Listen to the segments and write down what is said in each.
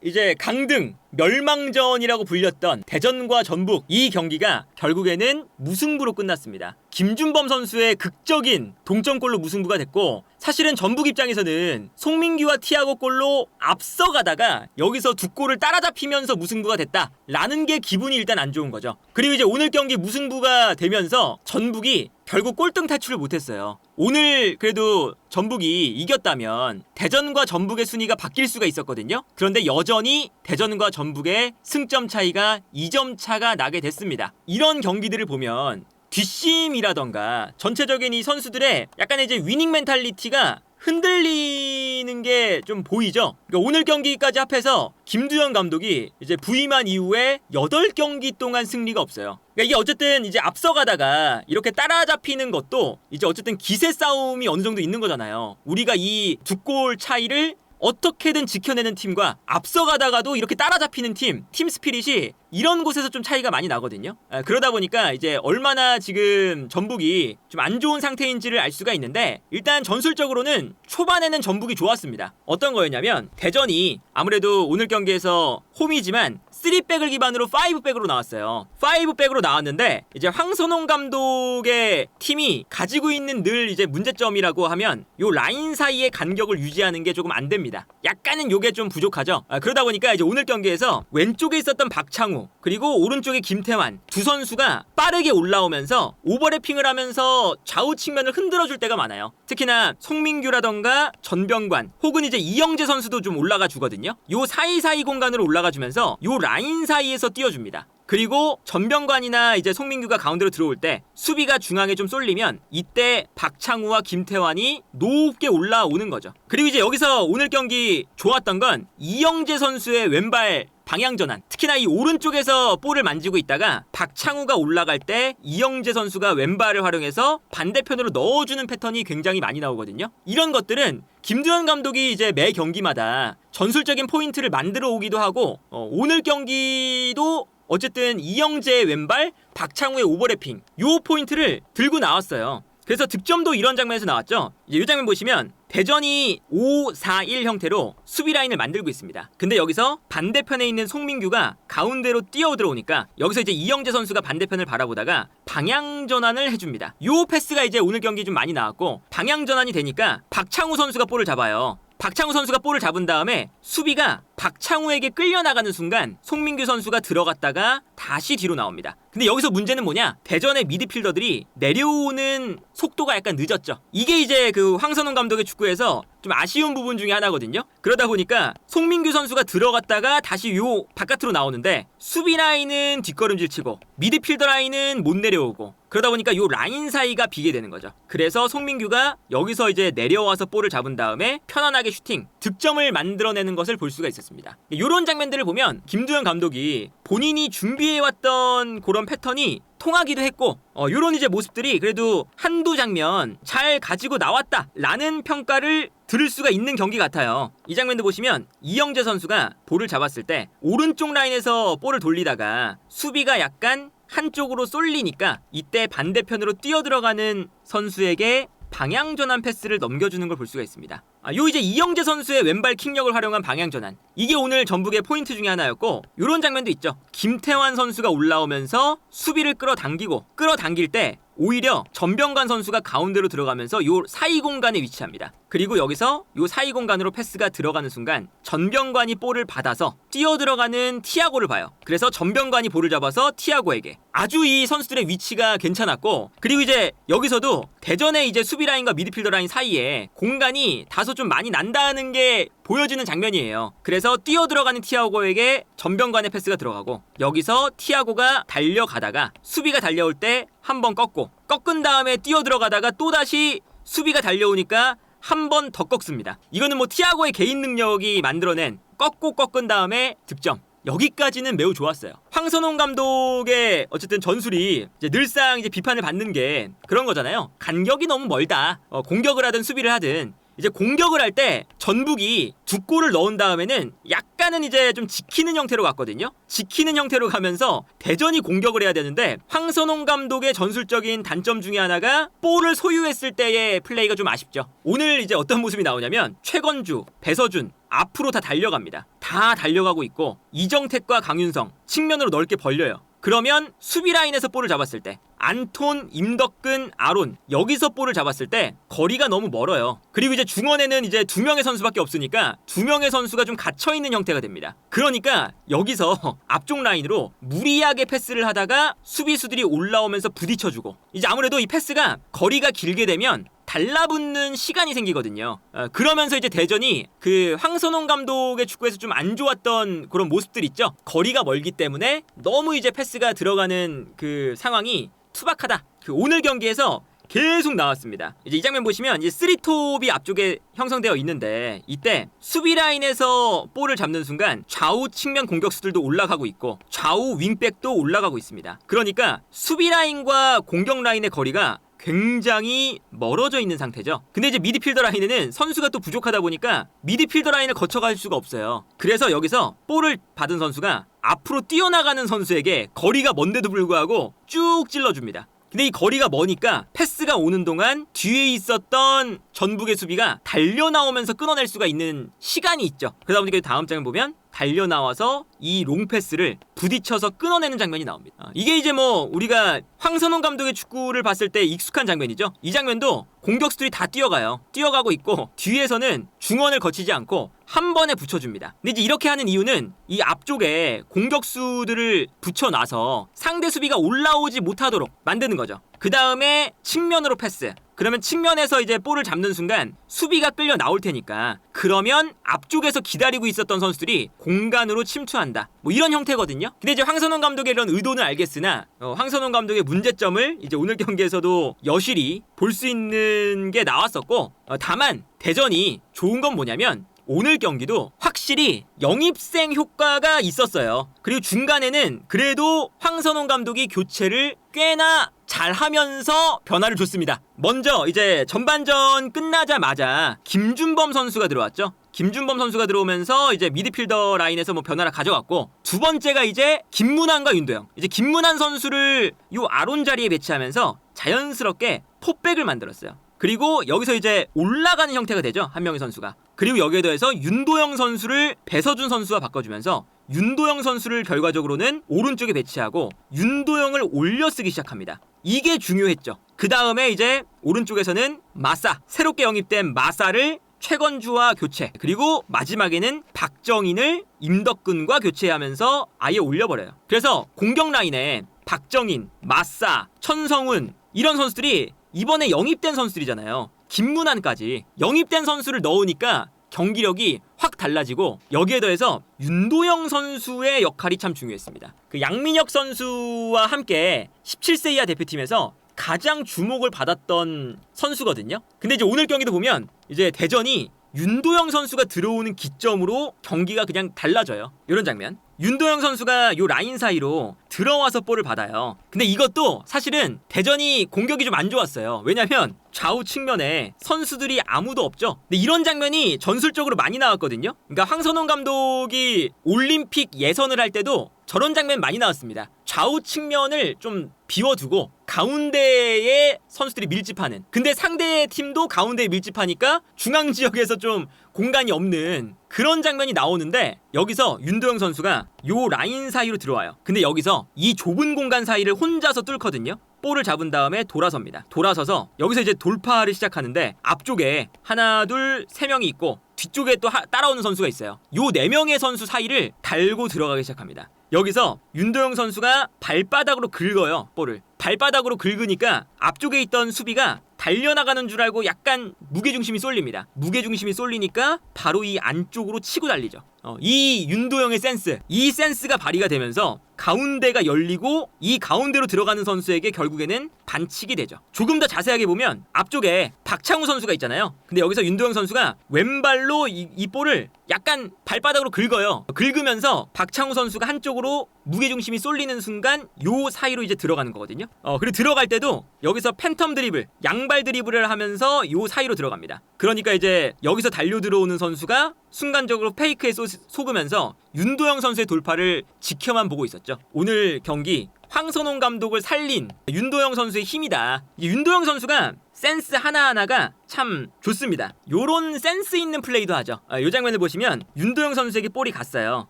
이제 강등 멸망전이라고 불렸던 대전과 전북, 이 경기가 결국에는 무승부로 끝났습니다. 김준범 선수의 극적인 동점골로 무승부가 됐고, 사실은 전북 입장에서는 송민규와 티아고 골로 앞서가다가 여기서 두 골을 따라잡히면서 무승부가 됐다라는 게 기분이 일단 안 좋은 거죠. 그리고 이제 오늘 경기 무승부가 되면서 전북이 결국 꼴등 탈출을 못했어요. 오늘 그래도 전북이 이겼다면 대전과 전북의 순위가 바뀔 수가 있었거든요. 그런데 여전히 대전과 전북의 승점 차이가 2점 차가 나게 됐습니다. 이런 경기들을 보면 뒷심이라던가 전체적인 이 선수들의 약간의 이제 위닝 멘탈리티가 흔들리는 게 좀 보이죠. 그러니까 오늘 경기까지 합해서 김두현 감독이 이제 부임한 이후에 8경기 동안 승리가 없어요. 그러니까 이게 어쨌든 이제 앞서가다가 이렇게 따라잡히는 것도 이제 어쨌든 기세 싸움이 어느 정도 있는 거잖아요. 우리가 이 두 골 차이를 어떻게든 지켜내는 팀과 앞서가다가도 이렇게 따라잡히는 팀 스피릿이 이런 곳에서 좀 차이가 많이 나거든요. 그러다 보니까 이제 얼마나 지금 전북이 좀 안 좋은 상태인지를 알 수가 있는데, 일단 전술적으로는 초반에는 전북이 좋았습니다. 어떤 거였냐면 대전이 아무래도 오늘 경기에서 홈이지만 3백을 기반으로 5백으로 나왔어요. 5백으로 나왔는데 이제 황선홍 감독의 팀이 가지고 있는 늘 이제 문제점이라고 하면 요 라인 사이의 간격을 유지하는 게 조금 안 됩니다. 약간은 요게 좀 부족하죠. 그러다 보니까 이제 오늘 경기에서 왼쪽에 있었던 박창우 그리고 오른쪽에 김태환 두 선수가 빠르게 올라오면서 오버래핑을 하면서 좌우 측면을 흔들어줄 때가 많아요. 특히나 송민규라던가 전병관 혹은 이제 이영재 선수도 좀 올라가 주거든요. 요 사이사이 공간으로 올라가 주면서 요 라인 사이에서 띄워줍니다. 그리고 전병관이나 이제 송민규가 가운데로 들어올 때 수비가 중앙에 좀 쏠리면 이때 박창우와 김태환이 높게 올라오는 거죠. 그리고 이제 여기서 오늘 경기 좋았던 건 이영재 선수의 왼발 방향 전환, 특히나 이 오른쪽에서 볼을 만지고 있다가 박창우가 올라갈 때 이영재 선수가 왼발을 활용해서 반대편으로 넣어주는 패턴이 굉장히 많이 나오거든요. 이런 것들은 김두현 감독이 이제 매 경기마다 전술적인 포인트를 만들어 오기도 하고, 오늘 경기도 어쨌든 이영재의 왼발, 박창우의 오버래핑 요 포인트를 들고 나왔어요. 그래서 득점도 이런 장면에서 나왔죠. 이제 이 장면 보시면 대전이 5-4-1 형태로 수비 라인을 만들고 있습니다. 근데 여기서 반대편에 있는 송민규가 가운데로 뛰어 들어오니까 여기서 이제 이영재 선수가 반대편을 바라보다가 방향 전환을 해줍니다. 요 패스가 이제 오늘 경기 좀 많이 나왔고, 방향 전환이 되니까 박창우 선수가 볼을 잡아요. 박창우 선수가 볼을 잡은 다음에 수비가 박창우에게 끌려나가는 순간 송민규 선수가 들어갔다가 다시 뒤로 나옵니다. 근데 여기서 문제는 뭐냐? 대전의 미드필더들이 내려오는 속도가 약간 늦었죠. 이게 이제 그 황선홍 감독의 축구에서 좀 아쉬운 부분 중에 하나거든요. 그러다 보니까 송민규 선수가 들어갔다가 다시 요 바깥으로 나오는데 수비 라인은 뒷걸음질 치고 미드필더 라인은 못 내려오고, 그러다 보니까 요 라인 사이가 비게 되는 거죠. 그래서 송민규가 여기서 이제 내려와서 볼을 잡은 다음에 편안하게 슈팅, 득점을 만들어내는 것을 볼 수가 있었습니다. 이런 장면들을 보면 김두현 감독이 본인이 준비해왔던 그런 패턴이 통하기도 했고, 요런 이제 모습들이 그래도 한두 장면 잘 가지고 나왔다라는 평가를 들을 수가 있는 경기 같아요. 이 장면도 보시면 이영재 선수가 볼을 잡았을 때 오른쪽 라인에서 볼을 돌리다가 수비가 약간 한쪽으로 쏠리니까 이때 반대편으로 뛰어들어가는 선수에게 방향 전환 패스를 넘겨주는 걸 볼 수가 있습니다. 요 이제 이영재 선수의 왼발 킥력을 활용한 방향 전환, 이게 오늘 전북의 포인트 중에 하나였고, 요런 장면도 있죠. 김태환 선수가 올라오면서 수비를 끌어당길 때 오히려 전병관 선수가 가운데로 들어가면서 요 사이 공간에 위치합니다. 그리고 여기서 요 사이 공간으로 패스가 들어가는 순간 전병관이 볼을 받아서 뛰어 들어가는 티아고를 봐요. 그래서 전병관이 볼을 잡아서 티아고에게, 아주 이 선수들의 위치가 괜찮았고, 그리고 이제 여기서도 대전의 이제 수비 라인과 미드필더 라인 사이에 공간이 다소 좀 많이 난다는 게 보여지는 장면이에요. 그래서 뛰어 들어가는 티아고에게 전병관의 패스가 들어가고, 여기서 티아고가 달려가다가 수비가 달려올 때 한 번 꺾은 다음에 뛰어 들어가다가 또다시 수비가 달려오니까 한 번 더 꺾습니다. 이거는 뭐 티아고의 개인 능력이 만들어낸 꺾은 다음에 득점. 여기까지는 매우 좋았어요. 황선홍 감독의 어쨌든 전술이 이제 늘상 이제 비판을 받는 게 그런 거잖아요. 간격이 너무 멀다. 공격을 하든 수비를 하든 이제 공격을 할 때 전북이 두 골을 넣은 다음에는 약간은 이제 좀 지키는 형태로 갔거든요. 지키는 형태로 가면서 대전이 공격을 해야 되는데, 황선홍 감독의 전술적인 단점 중에 하나가 볼을 소유했을 때의 플레이가 좀 아쉽죠. 오늘 이제 어떤 모습이 나오냐면 최건주, 배서준 앞으로 다 달려갑니다. 다 달려가고 있고 이정택과 강윤성 측면으로 넓게 벌려요. 그러면 수비 라인에서 볼을 잡았을 때 안톤, 임덕근, 아론 여기서 볼을 잡았을 때 거리가 너무 멀어요. 그리고 이제 중원에는 이제 2명의 선수밖에 없으니까 2명의 선수가 좀 갇혀있는 형태가 됩니다. 그러니까 여기서 앞쪽 라인으로 무리하게 패스를 하다가 수비수들이 올라오면서 부딪혀주고 이제 아무래도 이 패스가 거리가 길게 되면 달라붙는 시간이 생기거든요. 그러면서 이제 대전이 그 황선홍 감독의 축구에서 좀 안 좋았던 그런 모습들 있죠. 거리가 멀기 때문에 너무 이제 패스가 들어가는 그 상황이 투박하다. 그 오늘 경기에서 계속 나왔습니다. 이제 이 장면 보시면 이제 3톱이 앞쪽에 형성되어 있는데 이때 수비 라인에서 볼을 잡는 순간 좌우 측면 공격수들도 올라가고 있고 좌우 윙백도 올라가고 있습니다. 그러니까 수비 라인과 공격 라인의 거리가 굉장히 멀어져 있는 상태죠. 근데 이제 미드필더 라인에는 선수가 또 부족하다 보니까 미드필더 라인을 거쳐갈 수가 없어요. 그래서 여기서 볼을 받은 선수가 앞으로 뛰어나가는 선수에게 거리가 먼데도 불구하고 쭉 찔러줍니다. 근데 이 거리가 머니까 패스가 오는 동안 뒤에 있었던 전북의 수비가 달려나오면서 끊어낼 수가 있는 시간이 있죠. 그러다 보니까 다음 장면 보면 달려나와서 이 롱패스를 부딪혀서 끊어내는 장면이 나옵니다. 이게 이제 뭐 우리가 황선홍 감독의 축구를 봤을 때 익숙한 장면이죠. 이 장면도 공격수들이 다 뛰어가고 있고 뒤에서는 중원을 거치지 않고 한 번에 붙여줍니다. 근데 이제 이렇게 하는 이유는 이 앞쪽에 공격수들을 붙여놔서 상대 수비가 올라오지 못하도록 만드는 거죠. 그 다음에 측면으로 패스. 그러면 측면에서 이제 볼을 잡는 순간 수비가 끌려 나올 테니까 그러면 앞쪽에서 기다리고 있었던 선수들이 공간으로 침투한다. 뭐 이런 형태거든요. 근데 이제 황선홍 감독의 이런 의도는 알겠으나 황선홍 감독의 문제점을 이제 오늘 경기에서도 여실히 볼 수 있는 게 나왔었고 다만 대전이 좋은 건 뭐냐면 오늘 경기도 확실히 영입생 효과가 있었어요. 그리고 중간에는 그래도 황선홍 감독이 교체를 꽤나 잘하면서 변화를 줬습니다. 먼저 이제 전반전 끝나자마자 김준범 선수가 들어왔죠. 김준범 선수가 들어오면서 이제 미드필더 라인에서 뭐 변화를 가져갔고 두 번째가 이제 김문환과 윤도영. 이제 김문환 선수를 요 아론 자리에 배치하면서 자연스럽게 포백을 만들었어요. 그리고 여기서 이제 올라가는 형태가 되죠. 한 명의 선수가. 그리고 여기에 더해서 윤도영 선수를 배서준 선수와 바꿔주면서 윤도영 선수를 결과적으로는 오른쪽에 배치하고 윤도영을 올려쓰기 시작합니다. 이게 중요했죠. 그 다음에 이제 오른쪽에서는 마사, 새롭게 영입된 마사를 최건주와 교체, 그리고 마지막에는 박정인을 임덕근과 교체하면서 아예 올려버려요. 그래서 공격 라인에 박정인, 마사, 천성훈 이런 선수들이 이번에 영입된 선수들이잖아요. 김문환까지 영입된 선수를 넣으니까 경기력이 확 달라지고 여기에 더해서 윤도영 선수의 역할이 참 중요했습니다. 그 양민혁 선수와 함께 17세 이하 대표팀에서 가장 주목을 받았던 선수거든요. 근데 이제 오늘 경기도 보면 이제 대전이 윤도영 선수가 들어오는 기점으로 경기가 그냥 달라져요. 이런 장면. 윤도영 선수가 요 라인 사이로 들어와서 볼을 받아요. 근데 이것도 사실은 대전이 공격이 좀 안 좋았어요. 왜냐면 좌우 측면에 선수들이 아무도 없죠. 근데 이런 장면이 전술적으로 많이 나왔거든요. 그러니까 황선홍 감독이 올림픽 예선을 할 때도 저런 장면 많이 나왔습니다. 좌우 측면을 좀 비워두고 가운데에 선수들이 밀집하는. 근데 상대 팀도 가운데에 밀집하니까 중앙 지역에서 좀 공간이 없는 그런 장면이 나오는데 여기서 윤도영 선수가 요 라인 사이로 들어와요. 근데 여기서 이 좁은 공간 사이를 혼자서 뚫거든요. 볼을 잡은 다음에 돌아섭니다. 돌아서서 여기서 이제 돌파를 시작하는데 앞쪽에 하나, 둘, 세 명이 있고 뒤쪽에 또 따라오는 선수가 있어요. 요 네 명의 선수 사이를 달고 들어가기 시작합니다. 여기서 윤도영 선수가 발바닥으로 긁어요. 볼을. 발바닥으로 긁으니까 앞쪽에 있던 수비가 달려나가는 줄 알고 약간 무게중심이 쏠립니다. 무게중심이 쏠리니까 바로 이 안쪽으로 치고 달리죠. 이 윤도영의 센스, 이 센스가 발휘가 되면서 가운데가 열리고 이 가운데로 들어가는 선수에게 결국에는 반칙이 되죠. 조금 더 자세하게 보면 앞쪽에 박창우 선수가 있잖아요. 근데 여기서 윤도영 선수가 왼발로 이 볼을 약간 발바닥으로 긁어요. 긁으면서 박창우 선수가 한쪽으로 무게중심이 쏠리는 순간 요 사이로 이제 들어가는 거거든요. 그리고 들어갈 때도 여기서 팬텀 드리블, 양발 드리블을 하면서 요 사이로 들어갑니다. 그러니까 이제 여기서 달려 들어오는 선수가 순간적으로 페이크에 속으면서 윤도영 선수의 돌파를 지켜만 보고 있었죠. 오늘 경기 황선홍 감독을 살린 윤도영 선수의 힘이다. 이 윤도영 선수가 센스 하나하나가 참 좋습니다. 요런 센스 있는 플레이도 하죠. 요 장면을 보시면 윤도영 선수에게 볼이 갔어요.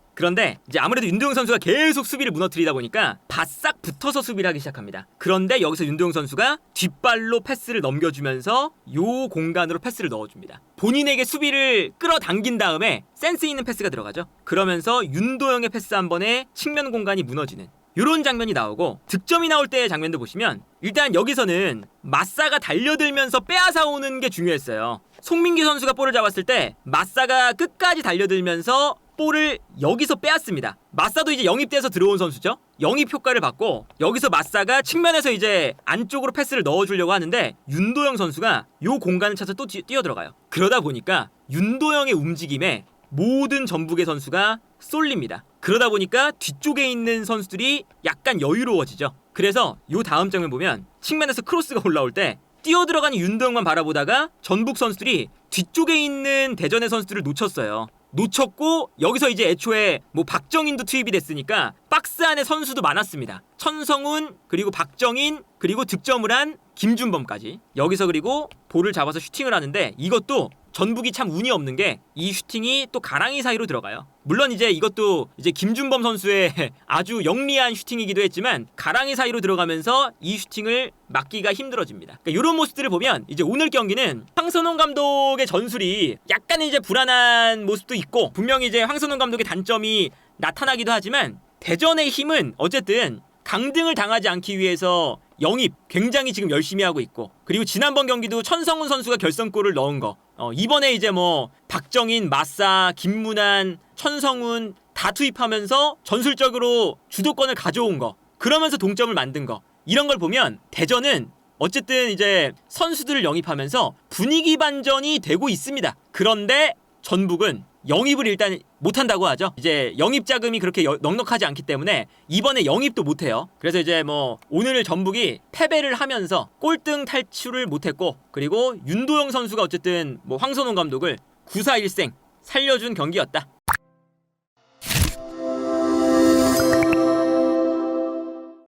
그런데 이제 아무래도 윤도영 선수가 계속 수비를 무너뜨리다 보니까 바싹 붙어서 수비를 하기 시작합니다. 그런데 여기서 윤도영 선수가 뒷발로 패스를 넘겨주면서 요 공간으로 패스를 넣어줍니다. 본인에게 수비를 끌어당긴 다음에 센스 있는 패스가 들어가죠. 그러면서 윤도영의 패스 한 번에 측면 공간이 무너지는 요런 장면이 나오고, 득점이 나올 때의 장면도 보시면 일단 여기서는 마사가 달려들면서 빼앗아 오는 게 중요했어요. 송민기 선수가 볼을 잡았을 때 마사가 끝까지 달려들면서 볼을 여기서 빼앗습니다. 마사도 이제 영입돼서 들어온 선수죠. 영입 효과를 받고 여기서 마사가 측면에서 이제 안쪽으로 패스를 넣어주려고 하는데 윤도영 선수가 요 공간을 찾아 또 뛰어들어가요. 그러다 보니까 윤도영의 움직임에 모든 전북의 선수가 쏠립니다. 그러다 보니까 뒤쪽에 있는 선수들이 약간 여유로워지죠. 그래서 요 다음 장면 보면 측면에서 크로스가 올라올 때 뛰어들어가는 윤도영만 바라보다가 전북 선수들이 뒤쪽에 있는 대전의 선수들을 놓쳤고 여기서 이제 애초에 뭐 박정인도 투입이 됐으니까 박스 안에 선수도 많았습니다. 천성훈, 그리고 박정인, 그리고 득점을 한 김준범까지. 여기서 그리고 볼을 잡아서 슈팅을 하는데 이것도 전북이 참 운이 없는 게 이 슈팅이 또 가랑이 사이로 들어가요. 물론 이제 이것도 이제 김준범 선수의 아주 영리한 슈팅이기도 했지만 가랑이 사이로 들어가면서 이 슈팅을 막기가 힘들어집니다. 그러니까 이런 모습들을 보면 이제 오늘 경기는 황선홍 감독의 전술이 약간 이제 불안한 모습도 있고, 분명히 이제 황선홍 감독의 단점이 나타나기도 하지만 대전의 힘은 어쨌든 강등을 당하지 않기 위해서 영입 굉장히 지금 열심히 하고 있고, 그리고 지난번 경기도 천성훈 선수가 결승골을 넣은 거, 이번에 이제 뭐 박정인, 마사, 김문환, 천성훈 다 투입하면서 전술적으로 주도권을 가져온 거, 그러면서 동점을 만든 거, 이런 걸 보면 대전은 어쨌든 이제 선수들을 영입하면서 분위기 반전이 되고 있습니다. 그런데 전북은 영입을 일단 못한다고 하죠. 이제 영입 자금이 그렇게 넉넉하지 않기 때문에 이번에 영입도 못해요. 그래서 이제 뭐 오늘 전북이 패배를 하면서 꼴등 탈출을 못했고, 그리고 윤도영 선수가 어쨌든 뭐 황선홍 감독을 9-4-1생 살려준 경기였다.